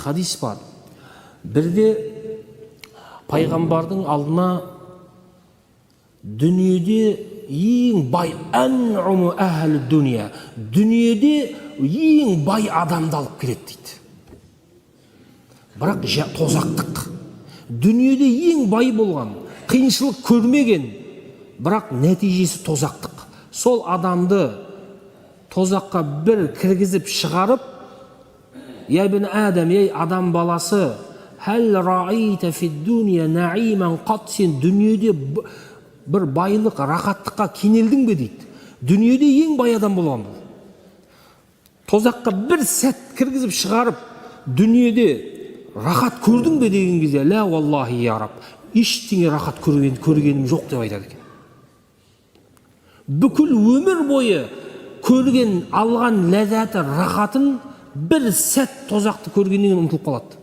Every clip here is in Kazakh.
хадис бар. Бірде пайғамбардың алдына дүниеде ең бай ан'уму ахли дуния, дүниеде ең бай адамды алып келеді дейді. Бірақ тозақтық. Дүниеде ең бай болған, қиыншылық көрмеген, бірақ нәтижесі тозақтық. Сол адамды тозаққа бір кіргізіп шығарып, я ибн Адам, ей адам баласы, хәл раайта фи дуния наиман қат, сен дүниеде бір байлық, рахаттыққа кенелдің бе дейді. Дүниеде ең бай адам болған бұл. Тозаққа бір сәт кіргізіп шығарып, дүниеде рахат көрдің бе деген кезде, ля валлахи я раб, ештеңе рахат көргенім жоқ деп айтады екен. Бүкіл өмір бойы көрген, алған ләззаты, рахатын бір сәт тозақты көргеннен ұмытылып қалады.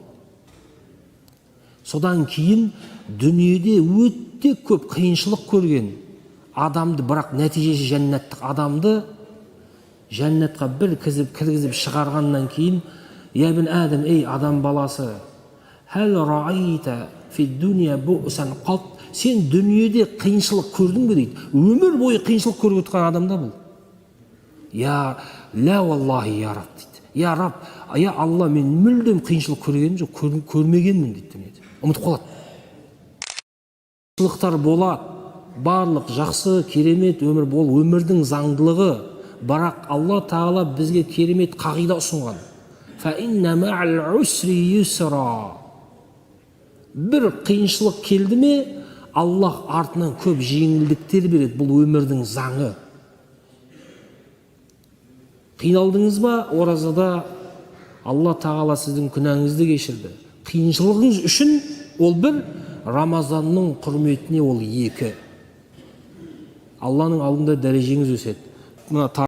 Содан кейін дүниеде өте көп қиыншылық көрген адамды, бірақ нәтижесі жәннаттық адамды жәннатқа бір кіргізіп шығарғаннан кейін, я ибн Адам, ей адам баласы, хәл раайта фи дуния буъсан қат, сен дүниеде қиыншылық көрдің бе дейді. Өмір бойы қиыншылық көріп өткен адамда бұл. Я ля валлахи я раб дейді. Я раб, я Алла, мен мүлдем қиыншылық көргенім жоқ, көрмегенмін дейді. Ұмытып қалады. Қиыншылықтар болады, барлық жақсы, керемет өмір бол, өмірдің заңдылығы, бірақ Алла Тағала бізге керемет қағида ұсынған. Фа инна ма'ал усри юсра. Бір қиыншылық келді ме, Аллах артынан көп жеңілдіктер береді. Бұл өмірдің заңы. Қиналдыңыз ба оразада, Алла Тағала сіздің күнәңізді кешірді. Қиыншылығыңыз үшін ол бір, Рамазанның құрметіне ол екі. Алланың алдында дәрежеңіз өседі.